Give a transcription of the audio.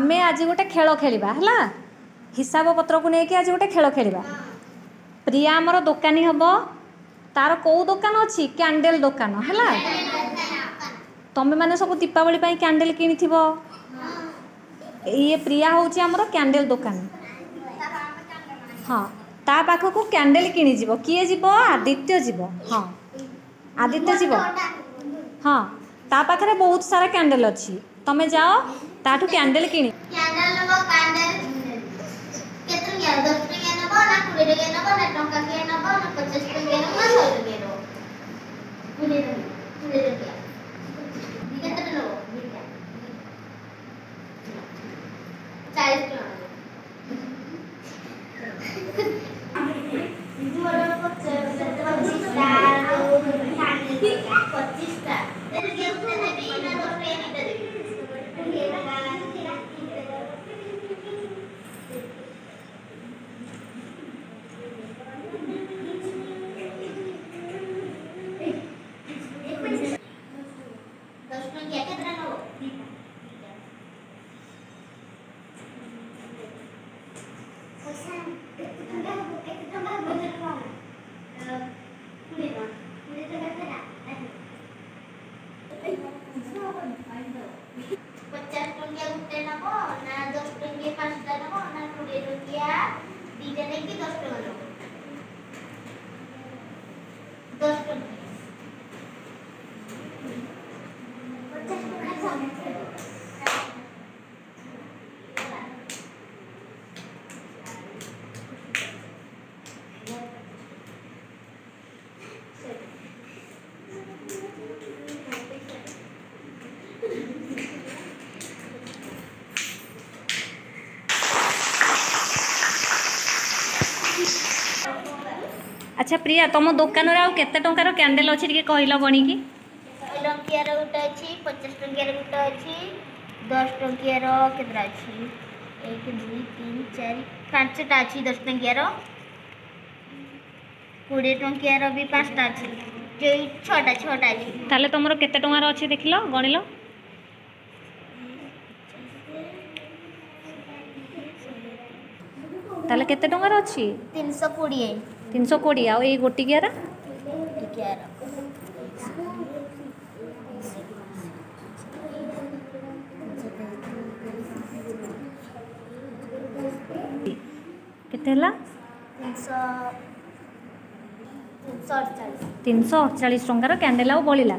आमे आज गोटे खेल खेलिबा हला हिसाब पत्र को लेकिन आज गोटे खेल खेलिबा। प्रिया आमर दुकानी हम तार कौ दुकान अच्छी कैंडल दुकान है तुम्हें मैंने सब दीपावली कैंडल किनी ये प्रिया हूँ आमर कैंडल दुकान। हाँ ता पाखक कैंडल किणी जीव किए जीव आदित्य जीव। हाँ आदित्य जीव। हाँ ता पाखरे बहुत सारा कैंडल अच्छी तमें जाओ ताठू कैंडल किणी अच्छा प्रिया तुम दुकान केते टंकार कैंडल अच्छी टे कहल बणी की टंकियार गोटे अच्छी 50 टंकियार गोटे अच्छी 10 टंकियार केतरा अच्छी 1 2 3 4 5टा अच्छी 10 टंकियार 20 टंकियार भी 5टा अच्छी जो 6टा अच्छी ताले तुमर केते टंकार अच्छी देखिलो गणिलो ताले केते टंकार अच्छी 320 320 आ ये गोटिकियारा केते हला 348 348 टंकार कैंडल आ बलिला।